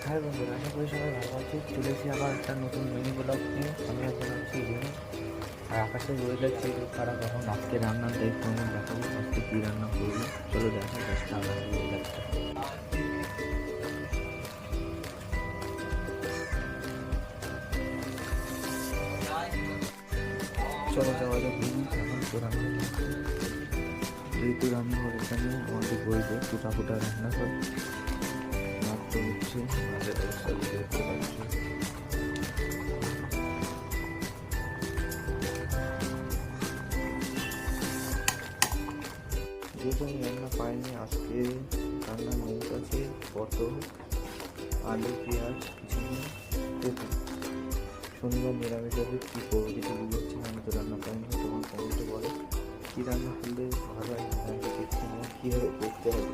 হ্যাঁ বন্ধুরা, আশা করি সবাই ভালো আছে। চলে এসেছি আবার একটা নতুন মিনি ব্লগ নিয়ে। আমি এখন আছি রুমে, আর আকাশের ওয়েদার একটু খারাপ। এখন আজকে রান্নার দায়িত্ব আমি দেখাবো, আজকে কী রান্না করবো। চলো দেখা আজকে আলাদা ওয়েদারটা। চলো যাওয়া যাক দিদি, এখন তো রান্না করছি। যেহেতু রান্নাঘর এখানে আমাদের বলবে ফুটা ফুটা রান্না সব মাত্র হচ্ছে, ভাতের অবস্থা দেখতে পাচ্ছি। যেহেতু আমি রান্না পাইনি, আজকে রান্নার মেনুতে আছে পটল, আলু, পেঁয়াজ, কিছু নেই, দেখুন। শনিবার নিরামিষ হবে, কী করবো কিছু বুঝতে পারছি না। আমি তো রান্না পাইনি, তোমার কমেন্টে বলো কী রান্না করলে ভালো হয়। রান্নাটা দেখতে হবে কীভাবে করতে হবে।